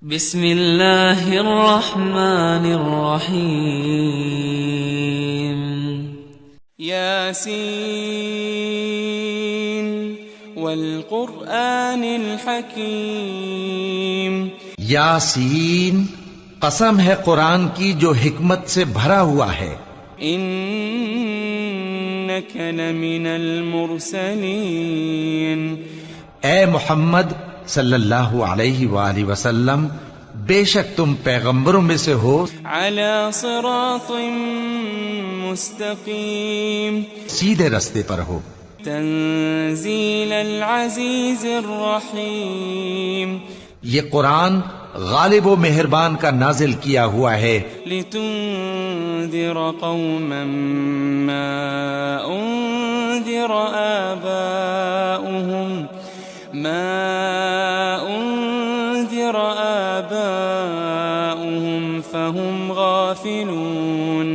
بسم اللہ الرحمن الرحیم یاسین والقرآن الحکیم یاسین، قسم ہے قرآن کی جو حکمت سے بھرا ہوا ہے. انک لمن المرسلین، اے محمد صلی اللہ علیہ وآلہ وسلم، بے شک تم پیغمبروں میں سے ہو علی صراط مستقیم، سیدھے رستے پر ہو. تنزیل العزیز الرحیم، یہ قرآن غالب و مہربان کا نازل کیا ہوا ہے لتنذر قوما ما انذر آباؤهم فهم غافلون،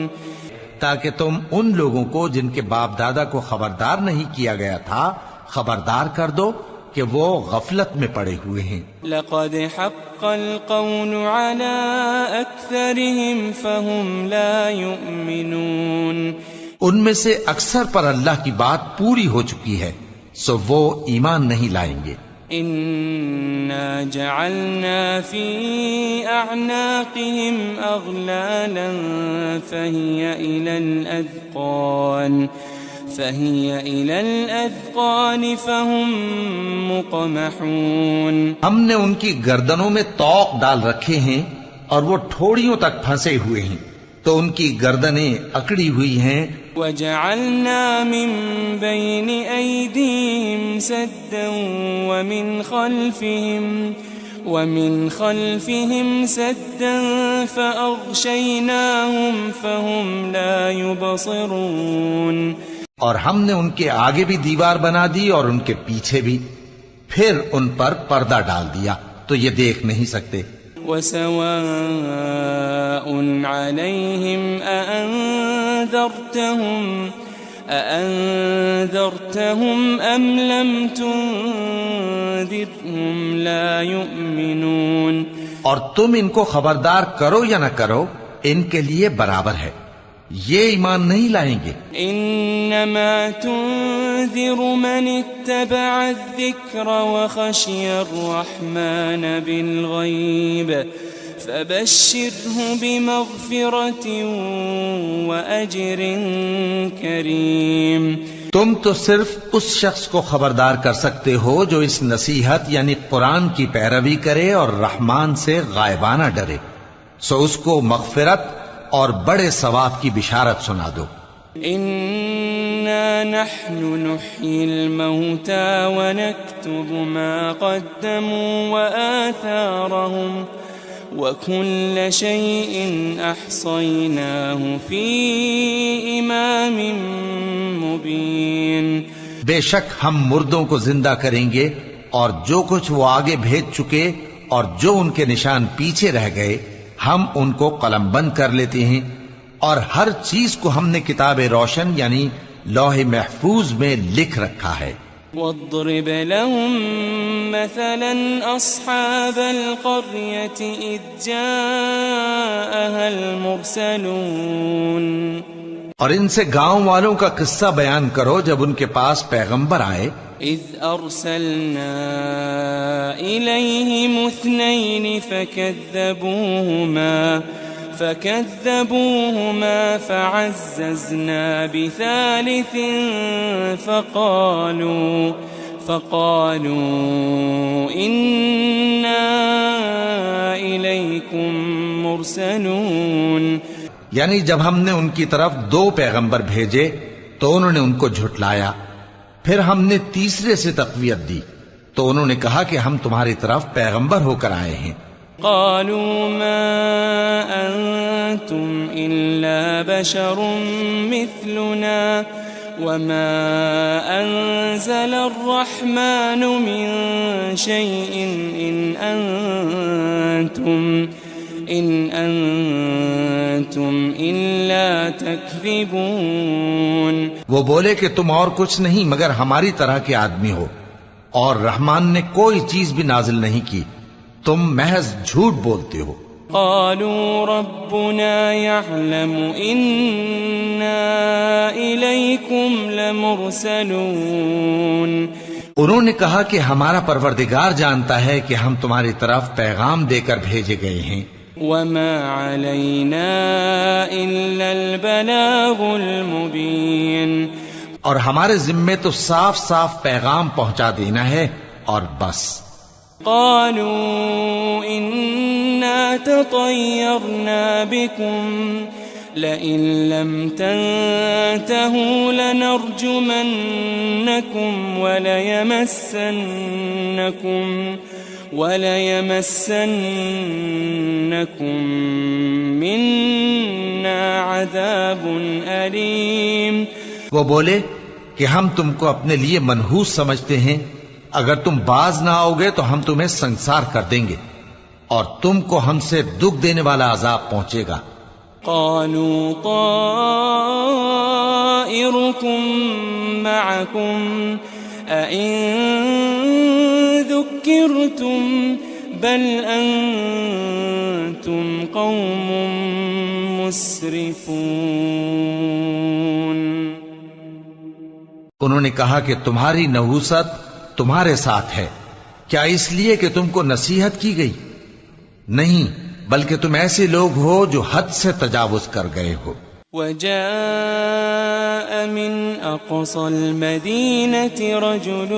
تاکہ تم ان لوگوں کو جن کے باپ دادا کو خبردار نہیں کیا گیا تھا خبردار کر دو کہ وہ غفلت میں پڑے ہوئے ہیں. لقد حق القول على اکثرهم فهم لا يؤمنون، ان میں سے اکثر پر اللہ کی بات پوری ہو چکی ہے سو وہ ایمان نہیں لائیں گے. انا جعلنا في اعناقهم اغلالا فهي الى الاذقان فهم مقمحون، ہم نے ان کی گردنوں میں طوق ڈال رکھے ہیں اور وہ ٹھوڑیوں تک پھنسے ہوئے ہیں تو ان کی گردنیں اکڑی ہوئی ہیں. وجعلنا من بين أيديهم سدا ومن خلفهم سدا فأغشيناهم فهم لا يبصرون، اور ہم نے ان کے آگے بھی دیوار بنا دی اور ان کے پیچھے بھی، پھر ان پر پردہ ڈال دیا تو یہ دیکھ نہیں سکتے. وسواء عليهم أأنذرتهم أم لم تنذرهم لا يؤمنون، اور تم ان کو خبردار کرو یا نہ کرو ان کے لیے برابر ہے، یہ ایمان نہیں لائیں گے. انما تنذر من اتبع الذکر وخشی الرحمن بالغیب فبشره بمغفرة وأجر کریم. تم تو صرف اس شخص کو خبردار کر سکتے ہو جو اس نصیحت یعنی قرآن کی پیروی کرے اور رحمان سے غائبانہ ڈرے، سو اس کو مغفرت اور بڑے ثواب کی بشارت سنا دو. انا نحن نحيي الموتى ونكتب ما قدموا وآثارهم وكل شيء احصيناه في امام مبين. بے شک ہم مردوں کو زندہ کریں گے اور جو کچھ وہ آگے بھیج چکے اور جو ان کے نشان پیچھے رہ گئے ہم ان کو قلم بند کر لیتے ہیں، اور ہر چیز کو ہم نے کتاب روشن یعنی لوح محفوظ میں لکھ رکھا ہے. واضرب لهم مثلا اصحاب القرية اذ جاءها المرسلون، اور ان سے گاؤں والوں کا قصہ بیان کرو جب ان کے پاس پیغمبر آئے. اذ ارسلنا الیہم اثنین فكذبوهما فعززنا بثالث فقالوا إنا إليكم مرسلون، یعنی جب ہم نے ان کی طرف 2 پیغمبر بھیجے تو انہوں نے ان کو جھٹلایا، پھر ہم نے تیسرے سے تقویت دی تو انہوں نے کہا کہ ہم تمہاری طرف پیغمبر ہو کر آئے ہیں. قالوا ما أنتم إلا بشر مثلنا وما أنزل الرحمن من شيء إن أنتم إلا تكذبون. وہ بولے کہ تم اور کچھ نہیں مگر ہماری طرح کے آدمی ہو، اور رحمان نے کوئی چیز بھی نازل نہیں کی تم محض جھوٹ بولتے ہو۔ قالوا ربنا يعلم إنا إليكم لمرسلون، انہوں نے کہا کہ ہمارا پروردگار جانتا ہے کہ ہم تمہاری طرف پیغام دے کر بھیجے گئے ہیں۔ وما علينا إلا البلاغ المبين، اور ہمارے ذمے تو صاف صاف پیغام پہنچا دینا ہے اور بس۔ قالوا إنا تطيرنا بكم لئن لم تنتهوا لنرجمنكم وليمسنكم منا عذاب أليم۔ وہ بولے کہ ہم تم کو اپنے لیے منحوس سمجھتے ہیں، اگر تم باز نہ آؤ گے تو ہم تمہیں سنسار کر دیں گے اور تم کو ہم سے دکھ دینے والا عذاب پہنچے گا۔ قالوا طائركم معكم أئن ذكرتم بل أنتم قوم مسرفون۔ انہوں نے کہا کہ تمہاری نحوست تمہارے ساتھ ہے، کیا اس لیے کہ تم کو نصیحت کی گئی؟ نہیں، بلکہ تم ایسے لوگ ہو جو حد سے تجاوز کر گئے ہو۔ وجاء من أقصى المدينة رجل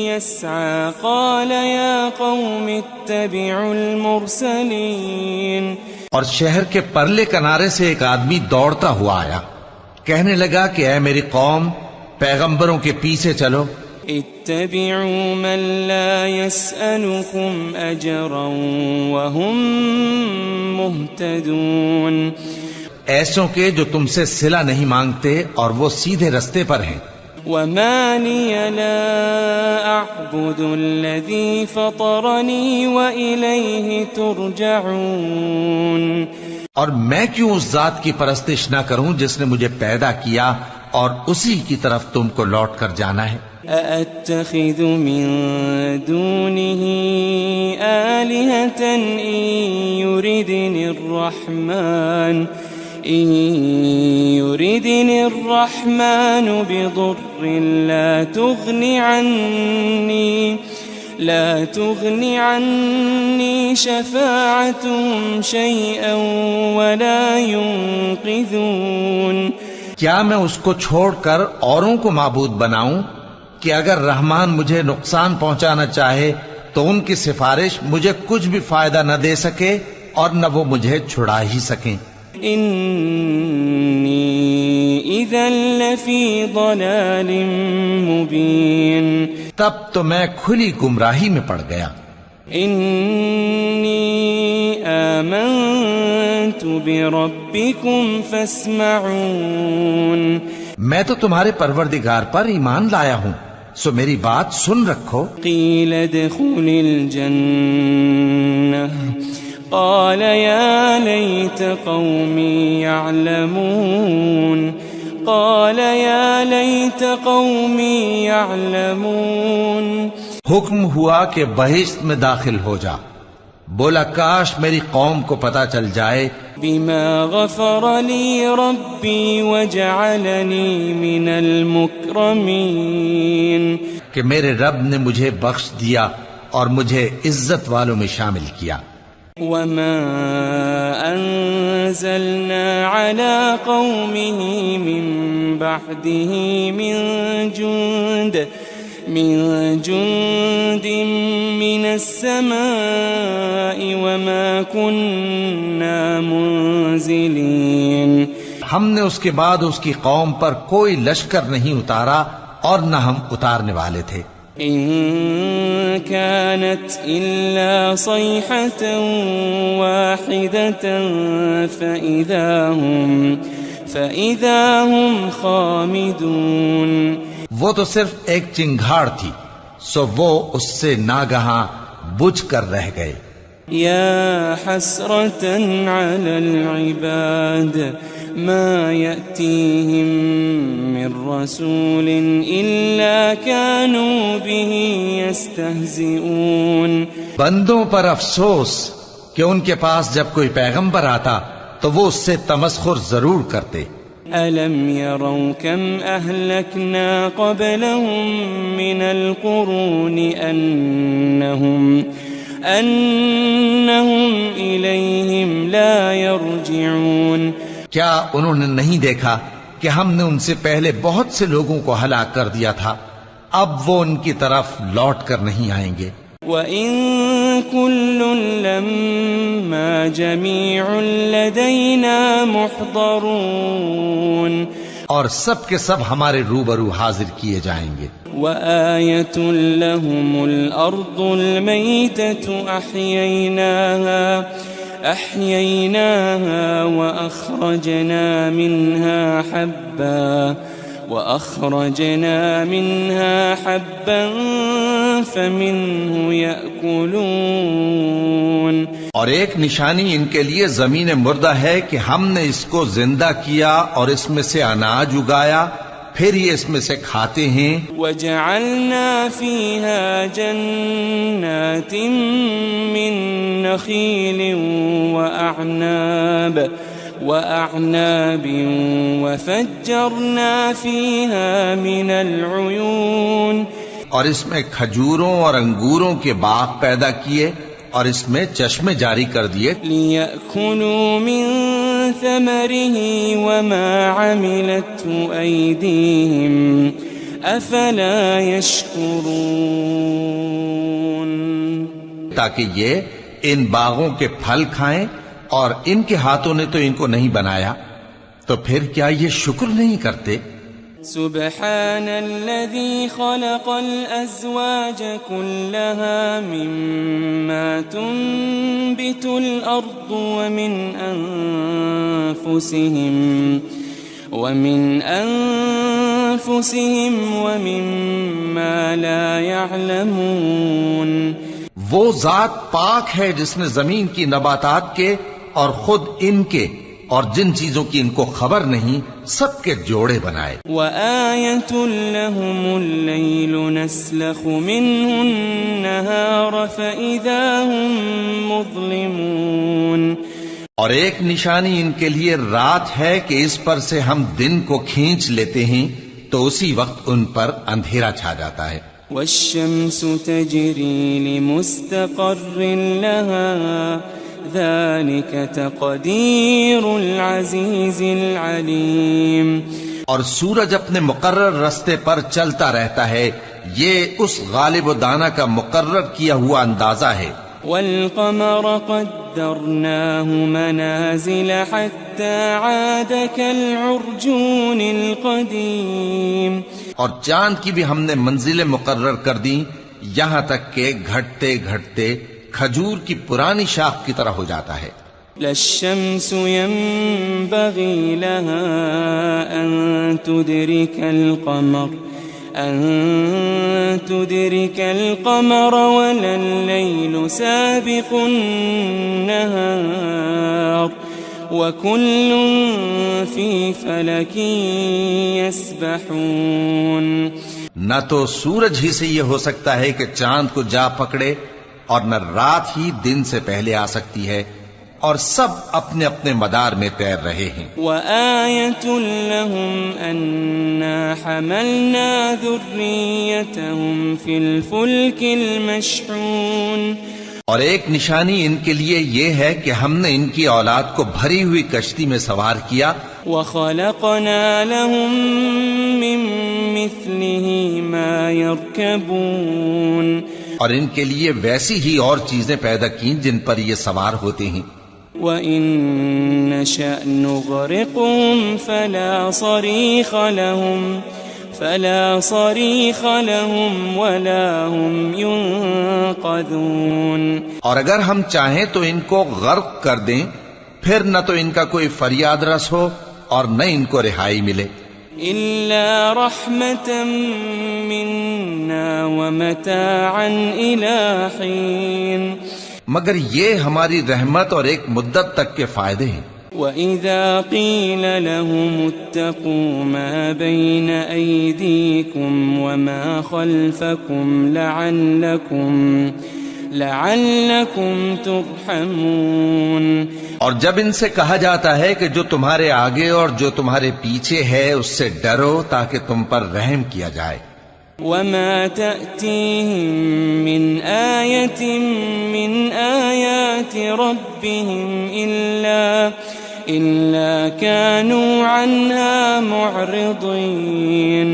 يسعى قال يا قوم اتبعوا المرسلين، اور شہر کے پرلے کنارے سے ایک آدمی دوڑتا ہوا آیا، کہنے لگا کہ اے میری قوم، پیغمبروں کے پیچھے چلو۔ اتبعوا من لا يسألكم أجرا وهم مهتدون، ایسوں کے جو تم سے صلہ نہیں مانگتے اور وہ سیدھے رستے پر ہیں۔ وما لي لا أعبد الذي فطرني وإليه ترجعون، اور میں کیوں اس ذات کی پرستش نہ کروں جس نے مجھے پیدا کیا اور اسی کی طرف تم کو لوٹ کر جانا ہے۔ أأتخذ من دونه آلهة إن يردني الرحمن بضر لا تغني عني شفاعتهم شيئا ولا ينقذون۔ کیا میں اس کو چھوڑ کر اوروں کو معبود بناؤں کہ اگر رحمان مجھے نقصان پہنچانا چاہے تو ان کی سفارش مجھے کچھ بھی فائدہ نہ دے سکے اور نہ وہ مجھے چھڑا ہی سکیں۔ انی اذا لفی ضلال مبین، تب تو میں کھلی گمراہی میں پڑ گیا۔ انی آمنت بربکم فاسمعون، میں تو تمہارے پروردگار پر ایمان لایا ہوں، سو میری بات سن رکھو۔ قیل ادخل الجنہ قال یا لیت قومی یعلمون، قال یا لیت قومی یعلمون۔ حکم ہوا کہ بہشت میں داخل ہو جا، بولا کاش میری قوم کو پتہ چل جائے بما غفر لی ربی وجعلنی من المکرمین، کہ میرے رب نے مجھے بخش دیا اور مجھے عزت والوں میں شامل کیا۔ وما انزلنا على قومه من بعده من جند من السماء وما كنا منزلين، ہم نے اس کے بعد اس کی قوم پر کوئی لشکر نہیں اتارا اور نہ ہم اتارنے والے تھے۔ إن كانت إلا صيحة واحدة فإذا هم خامدون، وہ تو صرف ایک چنگھاڑ تھی، سو وہ اس سے ناگہاں بجھ کر رہ گئے۔ يا حسرة على العباد ما يأتيهم من رسول إلا كانوا به يستهزئون. بندوں پر افسوس کہ ان کے پاس جب کوئی پیغمبر آتا تو وہ اس سے تمسخر ضرور کرتے. ألم يروا كم أهلكنا قبلهم من القرون أنهم إليهم لا يرجعون. کیا انہوں نے نہیں دیکھا کہ ہم نے ان سے پہلے بہت سے لوگوں کو ہلاک کر دیا تھا، اب وہ ان کی طرف لوٹ کر نہیں آئیں گے. وَإِن كُلٌّ لَمَّا جَمِيعٌ لَدَيْنَا مُحْضَرُونَ. اور سب کے سب ہمارے روبرو حاضر کیے جائیں گے. وَآيَةٌ لَهُمُ الْأَرْضُ الْمَيْتَةُ أَحْيَيْنَاهَا وَأَخْرَجْنَا مِنْهَا حَبًّا فَمِنْهُ يَأْكُلُونَ. اور ایک نشانی ان کے لیے زمین مردہ ہے کہ ہم نے اس کو زندہ کیا اور اس میں سے اناج اگایا، پھر یہ اس میں سے کھاتے ہیں. وَجَعَلْنَا فِيهَا جَنَّاتٍ مِّن نَخِيلٍ وَأَعْنَابٍ وَفَجَّرْنَا فِيهَا مِنَ الْعُيُونِ. اور اس میں کھجوروں اور انگوروں کے باغ پیدا کیے اور اس میں چشمے جاری کر دیے. لِيَأْكُلُوا مِن ثَمَرِهِ وَمَا عَمِلَتْهُ أَيْدِيهِمْ أَفَلَا يَشْكُرُونَ. تاکہ یہ ان باغوں کے پھل کھائیں، اور ان کے ہاتھوں نے تو ان کو نہیں بنایا، تو پھر کیا یہ شکر نہیں کرتے؟ سبحان الذي خلق الأزواج كلها مما تنبت الأرض ومن أنفسهم ومما لا يعلمون. وہ ذات پاک ہے جس نے زمین کی نباتات کے اور خود ان کے اور جن چیزوں کی ان کو خبر نہیں سب کے جوڑے بنائے. وَآيَةٌ لَهُمُ اللَّيْلُ نَسْلَخُ مِنْهُ النَّهَارَ فَإِذَا هُمْ مُظْلِمُونَ. اور ایک نشانی ان کے لیے رات ہے کہ اس پر سے ہم دن کو کھینچ لیتے ہیں تو اسی وقت ان پر اندھیرا چھا جاتا ہے. وَالشَّمْسُ تَجْرِي لِمُسْتَقَرٍّ لَهَا ذَلِكَ تَقْدِيرُ الْعَزِيزِ الْعَلِيمِ. اور سورج اپنے مقرر رستے پر چلتا رہتا ہے، یہ اس غالب و دانا کا مقرر کیا ہوا اندازہ ہے. وَالْقَمَرَ قَدَّرْنَاهُ مَنَازِلَ حَتَّى عَادَ كَالْعُرْجُونِ الْقَدِيمِ. اور چاند کی بھی ہم نے منزلیں مقرر کر دیں یہاں تک کہ گھٹتے گھٹتے کھجور کی پرانی شاخ کی طرح ہو جاتا ہے. لَلشَّمْسُ يَنبَغِي لَهَا أَن تُدْرِكَ الْقَمَرَ وَلَا اللَّيْلُ سَابِقُ النَّهَارِ وَكُلٌّ فِي فَلَكٍ يَسْبَحُونَ. نہ تو سورج ہی سے یہ ہو سکتا ہے کہ چاند کو جا پکڑے، اور نہ رات ہی دن سے پہلے آ سکتی ہے، اور سب اپنے اپنے مدار میں تیر رہے ہیں. وَآيَةٌ لَهُمْ أَنَّا حَمَلْنَا ذُرِّيَّتَهُمْ فِي الْفُلْكِ الْمَشْحُونِ. اور ایک نشانی ان کے لیے یہ ہے کہ ہم نے ان کی اولاد کو بھری ہوئی کشتی میں سوار کیا. وَخَلَقْنَا لَهُم مِّن مِّثْلِهِ مَا يَرْكَبُونَ. اور ان کے لیے ویسی ہی اور چیزیں پیدا کی جن پر یہ سوار ہوتے ہیں. وَإِن نَّشَأْ نُغْرِقْهُمْ فَلَا صَرِيخَ لَهُمْ وَلَا هُمْ يُنقَذُونَ. اور اگر ہم چاہیں تو ان کو غرق کر دیں، پھر نہ تو ان کا کوئی فریاد رس ہو اور نہ ان کو رہائی ملے. إِلَّا رَحْمَةً مِّنَّا وَمَتَاعًا إِلَىٰ حِينٍ. مگر یہ ہماری رحمت اور ایک مدت تک کے فائدے ہیں. وَإِذَا قِيلَ لَهُمُ اتَّقُوا مَا بَيْنَ أَيْدِيكُمْ وَمَا خَلْفَكُمْ لَعَلَّكُمْ تُرْحَمُونَ، اور جب ان سے کہا جاتا ہے کہ جو تمہارے آگے اور جو تمہارے پیچھے ہے اس سے ڈرو تاکہ تم پر رحم کیا جائے۔ وَمَا تَأْتِيهِم مِّنْ آيَةٍ مِّنْ آيَاتِ رَبِّهِمْ إِلَّا كَانُوا عَنْهَا مُعْرِضِينَ،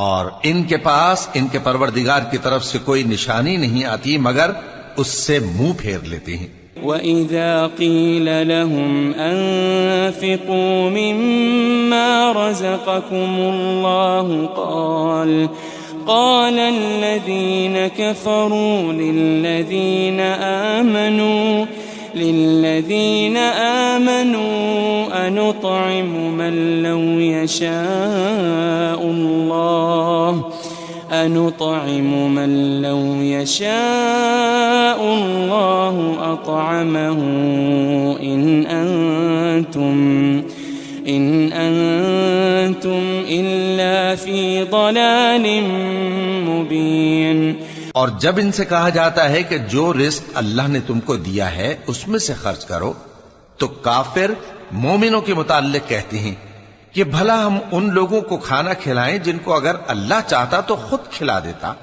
اور ان کے پاس ان کے پروردگار کی طرف سے کوئی نشانی نہیں آتی مگر اس سے منہ پھیر لیتے ہیں۔ وَإِذَا قِيلَ لَهُمْ أَنفِقُوا مِمَّا رَزَقَكُمُ اللَّهُ قال الذين كفروا للذين آمنوا أنطعم من لو يشاء الله أطعمه إن أنتم إلا في ضلال مبين۔ اور جب ان سے کہا جاتا ہے کہ جو رزق اللہ نے تم کو دیا ہے اس میں سے خرچ کرو تو کافر مومنوں کے متعلق کہتے ہیں کہ بھلا ہم ان لوگوں کو کھانا کھلائیں جن کو اگر اللہ چاہتا تو خود کھلا دیتا،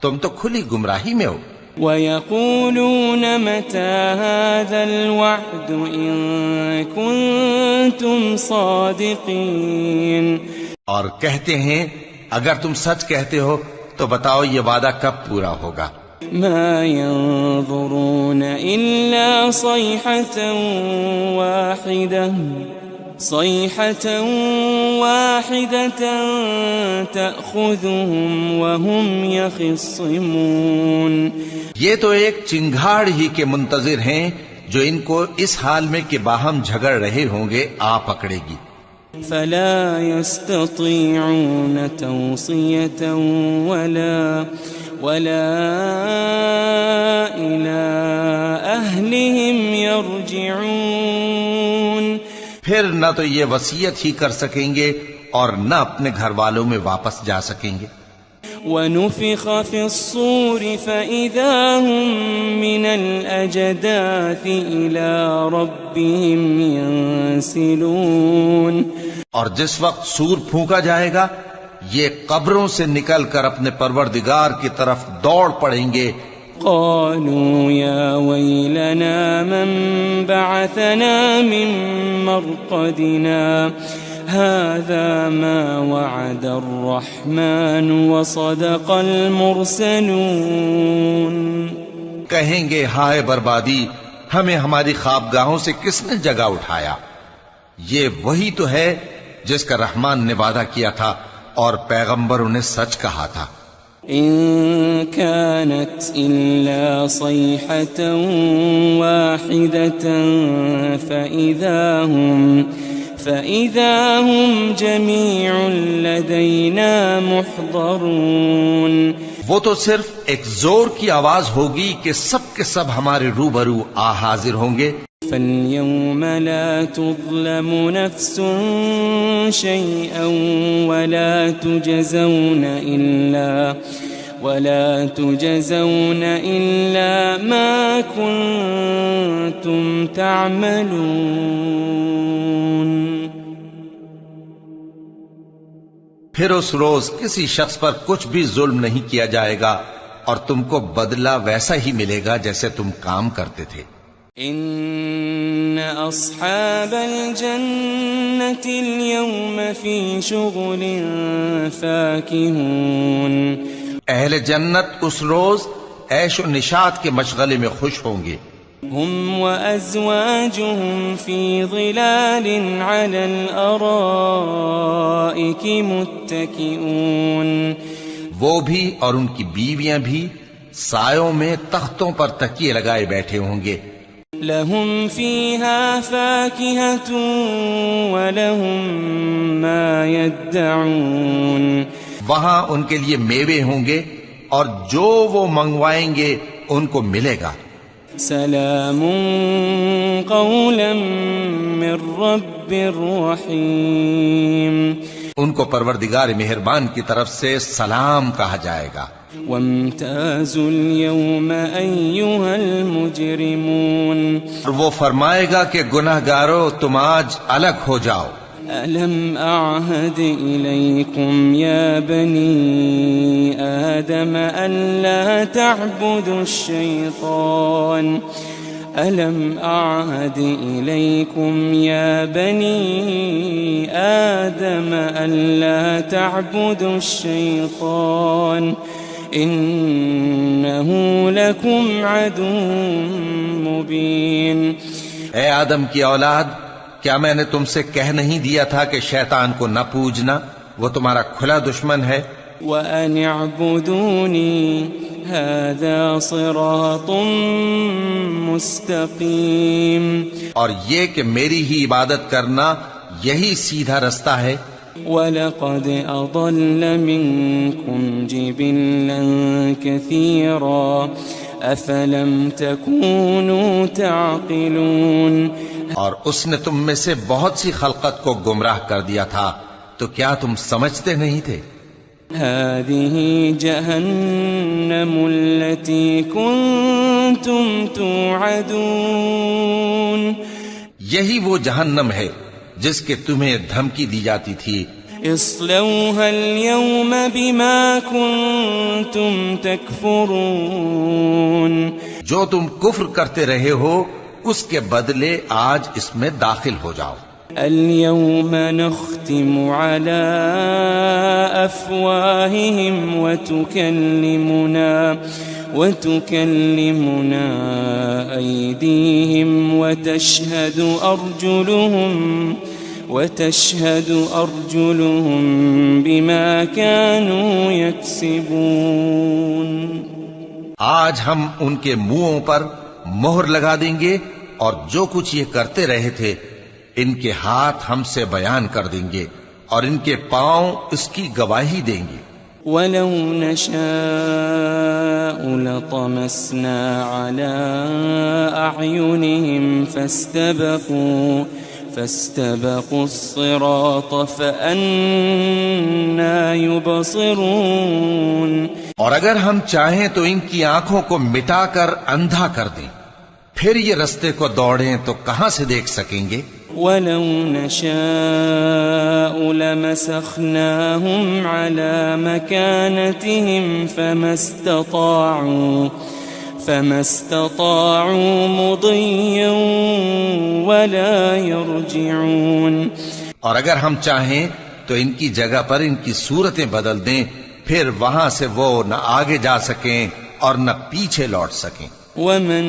تم تو کھلی گمراہی میں ہو۔ وَيَقُولُونَ مَتَى هَذَا الْوَعْدُ إِن كُنتُمْ صَادِقِينَ، اور کہتے ہیں اگر تم سچ کہتے ہو تو بتاؤ یہ وعدہ کب پورا ہوگا۔ مَا يَنظُرُونَ إِلَّا صَيْحَةً واحدة تأخذهم وهم يخصمون، یہ تو ایک چنگھاڑ ہی کے منتظر ہیں جو ان کو اس حال میں کہ باہم جھگڑ رہے ہوں گے آ پکڑے گی۔ فلا يستطيعون توصية ولا إلى أهلهم يرجعون، پھر نہ تو یہ وصیت ہی کر سکیں گے اور نہ اپنے گھر والوں میں واپس جا سکیں گے۔ وَنُفِخَ فِي الصُّورِ فَإِذَا هُم مِّنَ الْأَجْدَاثِ إِلَى رَبِّهِمْ يَنسِلُونَ، اور جس وقت سور پھونکا جائے گا یہ قبروں سے نکل کر اپنے پروردگار کی طرف دوڑ پڑیں گے۔ قالوا يا ويلنا من بعثنا من مرقدنا هذا ما وعد الرحمن وصدق المرسلون، کہیں گے ہائے بربادی، ہمیں ہماری خوابگاہوں سے کس نے جگہ اٹھایا، یہ وہی تو ہے جس کا رحمان نے وعدہ کیا تھا اور پیغمبروں نے سچ کہا تھا۔ إن كانت إلا صيحة واحدة فإذا هم جميع لدينا محضرون، وہ تو صرف ایک زور کی آواز ہوگی کہ سب کے سب ہمارے روبرو آ حاضر ہوں گے۔ فاليوم لا تظلم نفس شيئا ولا تجزون إلا ما كنتم تعملون، پھر اس روز کسی شخص پر کچھ بھی ظلم نہیں کیا جائے گا اور تم کو بدلہ ویسا ہی ملے گا جیسے تم کام کرتے تھے۔ إن أصحاب الجنة اليوم في شغل فاكهون، اہل جنت اس روز عیش و نشاط کے مشغلے میں خوش ہوں گے۔ هم وأزواجهم في ظلال على الأرائك متكئون، وہ بھی اور ان کی بیویاں بھی سایوں میں تختوں پر تکیے لگائے بیٹھے ہوں گے۔ لهم فيها فاكهة ولهم ما يدعون، وہاں ان کے لیے میوے ہوں گے اور جو وہ منگوائیں گے ان کو ملے گا۔ سلام قولا من رب رحيم. ان کو پروردگار مہربان کی طرف سے سلام کہا جائے گا. وامتازوا اليوم أيها المجرمون. اور وہ فرمائے گا کہ گناہگارو تم آج الگ ہو جاؤ. ألم أعهد إليكم يا بني آدم ألا تعبدوا الشيطان. ألم أعهد إليكم يا بني آدم ألا تعبدوا الشيطان إنه لكم عدو مبين. اے آدم کی اولاد، کیا میں نے تم سے کہہ نہیں دیا تھا کہ شیطان کو نہ پوجنا، وہ تمہارا کھلا دشمن ہے. وَأَنِ اعْبُدُونِي هَذَا صِرَاطٌ مُسْتَقِيمٌ. اور یہ کہ میری ہی عبادت کرنا یہی سیدھا رستہ ہے. وَلَقَدْ أَضَلَّ مِنكُمْ جِبِلًّا كَثِيرًا أَفَلَمْ تَكُونُوا تَعْقِلُونَ. اور اس نے تم میں سے بہت سی خلقت کو گمراہ کر دیا تھا، تو کیا تم سمجھتے نہیں تھے؟ هذه جهنم التي كنتم توعدون. یہی وہ جہنم ہے جس کے تمہیں دھمکی دی جاتی تھی. اصلوها اليوم بما كنتم تكفرون. جو تم کفر کرتے رہے ہو اس کے بدلے آج اس میں داخل ہو جاؤ. اليوم نختم على أفواههم وتكلمنا أيديهم وتشهد أرجلهم بما كانوا يكسبون. آج ہم ان کے منہوں پر مہر لگا دیں گے اور جو کچھ یہ کرتے رہے تھے ان کے ہاتھ ہم سے بیان کر دیں گے اور ان کے پاؤں اس کی گواہی دیں گے. وَلَوْ نَشَاءُ لَطَمَسْنَا عَلَىٰ أَعْيُنِهِمْ فَاسْتَبَقُوا الصِّرَاطَ فَأَنَّىٰ يُبْصِرُونَ. اور اگر ہم چاہیں تو ان کی آنکھوں کو مٹا کر اندھا کر دیں، پھر یہ رستے کو دوڑیں تو کہاں سے دیکھ سکیں گے. وَلَوْ نَشَاءُ لَمَسَخْنَاهُمْ عَلَىٰ مَكَانَتِهِمْ فَمَا اسْتَطَاعُوا مُضِيًّا وَلَا يَرْجِعُونَ. اور اگر ہم چاہیں تو ان کی جگہ پر ان کی صورتیں بدل دیں، پھر وہاں سے وہ نہ آگے جا سکیں اور نہ پیچھے لوٹ سکیں. وَمَن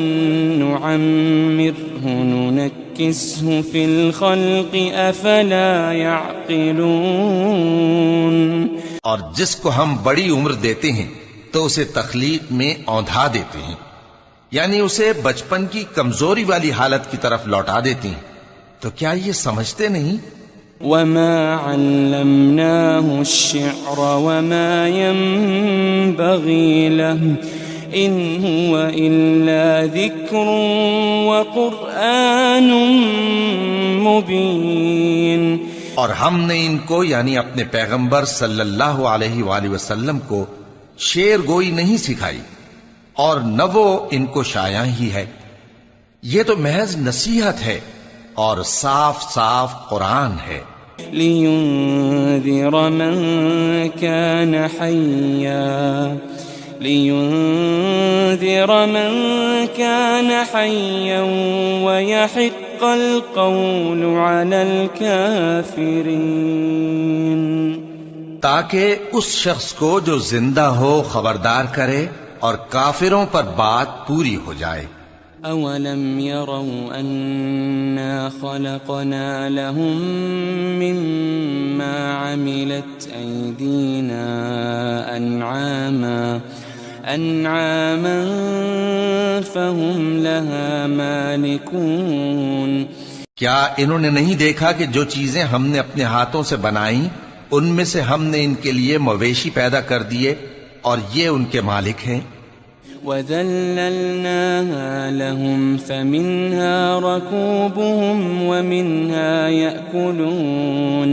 نُعَمِّرْهُ نُنَكِّسْهُ فِي الْخَلْقِ أَفَلَا يَعْقِلُونَ. اور جس کو ہم بڑی عمر دیتے ہیں تو اسے تخلیق میں اوندھا دیتے ہیں، یعنی اسے بچپن کی کمزوری والی حالت کی طرف لوٹا دیتے ہیں. تو کیا یہ سمجھتے نہیں؟ وَمَا عَلَّمْنَاهُ الشِّعْرَ وَمَا يَنبَغِي لَهُ إِنْ هُوَ إِلَّا ذِكْرٌ وَقُرْآنٌ مُبِينٌ. اور ہم نے ان کو یعنی اپنے پیغمبر صلی اللہ علیہ وآلہ وسلم کو شعر گوئی نہیں سکھائی اور نہ وہ ان کو شایع ہی ہے. یہ تو محض نصیحت ہے اور صاف صاف قرآن ہے. لِيُنذِرَ مَن كَانَ حَيًّا وَيَحِقَّ الْقَوْلُ عَلَى الْكَافِرِينَ. تاکہ اس شخص کو جو زندہ ہو خبردار کرے اور کافروں پر بات پوری ہو جائے. أَوَلَمْ يَرَوْا أَنَّا خَلَقْنَا لَهُم مِّمَّا عَمِلَتْ أَيْدِينَا أَنْعَامًا فَهُمْ لَهَا مَالِكُونَ. کیا انہوں نے نہیں دیکھا کہ جو چیزیں ہم نے اپنے ہاتھوں سے بنائیں ان میں سے ہم نے ان کے لیے مویشی پیدا کر دیے اور یہ ان کے مالک ہیں. وَذَلَّلْنَاهَا لَهُمْ فَمِنْهَا رَكُوبُهُمْ وَمِنْهَا يَأْكُلُونَ،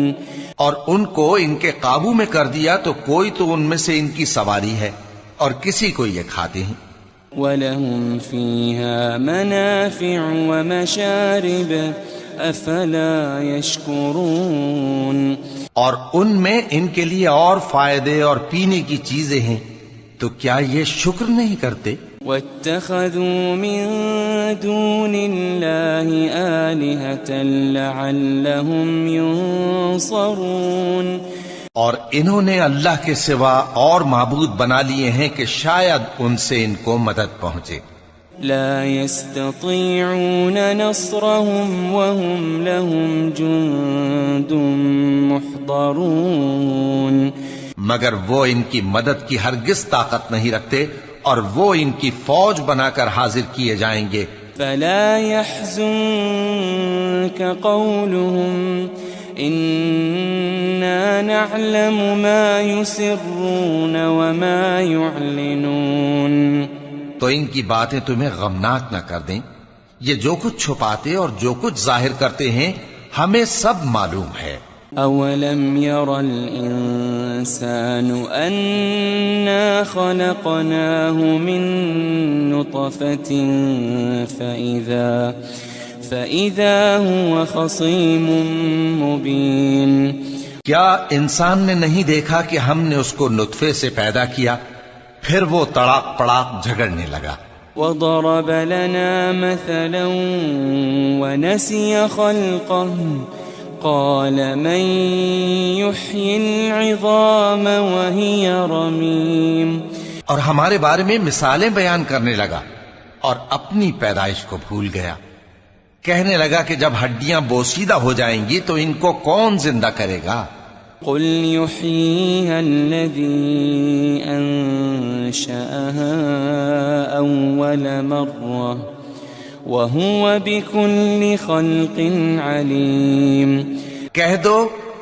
اور ان کو ان کے قابو میں کر دیا تو کوئی تو ان میں سے ان کی سواری ہے اور کسی کو یہ کھاتے ہیں۔ وَلَهُمْ فِيهَا مَنَافِعُ وَمَشَارِبُ أَفَلَا يَشْكُرُونَ، اور ان میں ان کے لیے اور فائدے اور پینے کی چیزیں ہیں، تو کیا یہ شکر نہیں کرتے؟ وَاتَّخَذُوا مِن دُونِ اللَّهِ آلِهَةً لَعَلَّهُمْ يُنصَرُونَ، اور انہوں نے اللہ کے سوا اور معبود بنا لیے ہیں کہ شاید ان سے ان کو مدد پہنچے۔ لا يستطيعون نصرهم وهم لهم جند محضرون، مگر وہ ان کی مدد کی ہرگز طاقت نہیں رکھتے اور وہ ان کی فوج بنا کر حاضر کیے جائیں گے۔ فلا يحزنك قولهم إنا نعلم ما يسرون وما يعلنون، تو ان کی باتیں تمہیں غمناک نہ کر دیں، یہ جو کچھ چھپاتے اور جو کچھ ظاہر کرتے ہیں ہمیں سب معلوم ہے۔ أولم ير الإنسان أنا خلقناه من نطفة فإذا هو خصيم مبين، کیا انسان نے نہیں دیکھا کہ ہم نے اس کو نطفے سے پیدا کیا پھر وہ تڑاک پڑاک جھگڑنے لگا۔ وضرب لنا مثلا ونسي خلقه قال من يحيي العظام وهي رميم، اور ہمارے بارے میں مثالیں بیان کرنے لگا اور اپنی پیدائش کو بھول گیا، کہنے لگا کہ جب ہڈیاں بوسیدہ ہو جائیں گی تو ان کو کون زندہ کرے گا؟ قل يحييها الذي أنشأها أول مرة وهو بكل خلق عليم، کہہ دو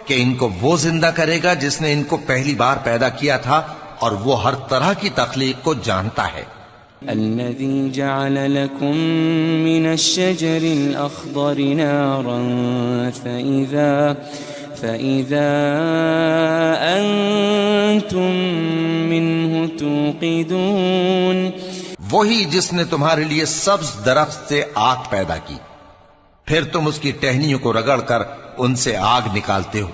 کہ ان کو وہ زندہ کرے گا جس نے ان کو پہلی بار پیدا کیا تھا اور وہ ہر طرح کی تخلیق کو جانتا ہے۔ الذي جعل لكم من الشجر الأخضر نارا فإذا أنتم منه توقدون، وہی جس نے تمہارے لیے سبز درخت سے آگ پیدا کی پھر تم اس کی ٹہنیوں کو رگڑ کر ان سے آگ نکالتے ہو۔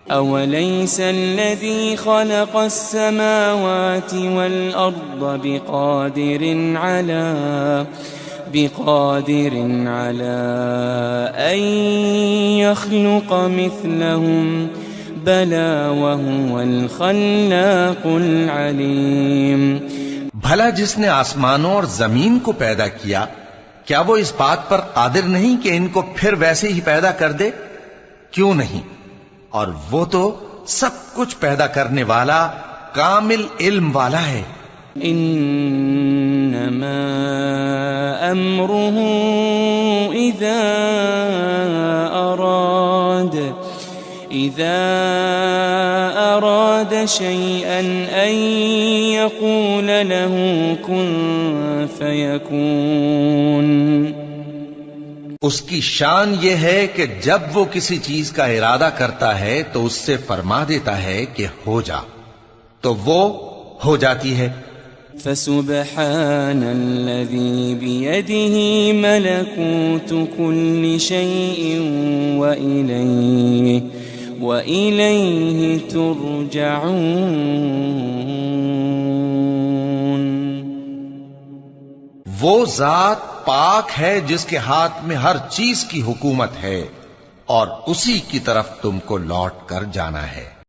أوليس الذي خلق السماوات والأرض بقادر على أن يخلق مثلهم بلى وهو الخلاق العليم، بھلا جس نے آسمانوں اور زمین کو پیدا کیا کیا وہ اس بات پر قادر نہیں کہ ان کو پھر ویسے ہی پیدا کر دے؟ کیوں نہیں، اور وہ تو سب کچھ پیدا کرنے والا کامل علم والا ہے۔ انما امره اذا اراد شيئا ان يقول له كن فيكون، اس کی شان یہ ہے کہ جب وہ کسی چیز کا ارادہ کرتا ہے تو اس سے فرما دیتا ہے کہ ہو جا، تو وہ ہو جاتی ہے۔ فسبحان الذي بيده ملكوت كل شيء وإليه ترجعون، وہ ذات پاک ہے جس کے ہاتھ میں ہر چیز کی حکومت ہے اور اسی کی طرف تم کو لوٹ کر جانا ہے۔